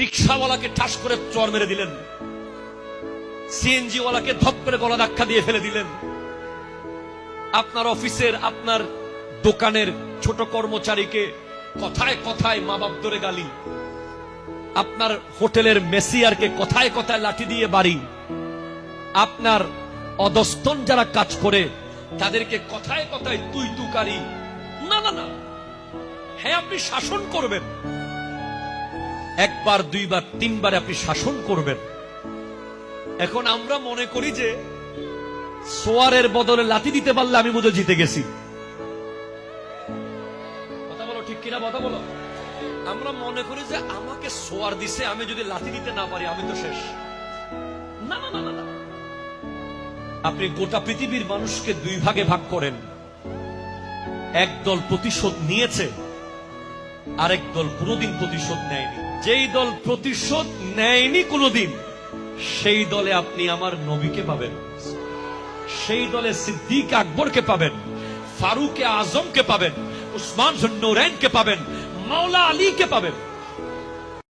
রিক্সাওয়ালাকে ঠাস করে চর মেরে দিলেন, সিএনজি ওয়ালাকে ধপ করে গলা ধাক্কা দিয়ে ফেলে দিলেন, আপনার অফিসের আপনার দোকানের ছোট কর্মচারীকে কথায় কথায় মা বাপ ধরে গালি, আপনার হোটেলের মেসিয়ারকে কথায় কথায় লাঠি দিয়ে বাড়ি, আপনার অধস্তন যারা কাজ করে তাদেরকে কথায় কথায় তুই তুকারি। না না না, হ্যাঁ আপনি শাসন করবেন, একবার দুইবার তিনবার আপনি শাসন করবেন। এখন আমরা মনে করি যে সোয়ারের বদলে লাঠি দিতে পারলে আমি বোধহয় জিতে গেছি। কথা বলো ঠিক কিনা, কথা বলো। আমরা মনে করি যে আমাকে সোয়ার দিছে, আমি যদি লাঠি দিতে না পারি আমি তো শেষ। না না না না, আপনি গোটা পৃথিবীর মানুষকে দুই ভাগে ভাগ করেন, একদল প্রতিশোধ নিয়েছে, আরেক দল কোনোদিন প্রতিশোধ নেয়নি। যেই দল প্রতিশোধ নেয়নি কোনোদিন, সেই দলে আপনি আমার নবীকে পাবেন, সেই দলে সিদ্দিক আকবরকে পাবেন, ফারুক আজমকে পাবেন, উসমান জুন্নুরাইনকে পাবেন, মাওলা আলীকে পাবেন।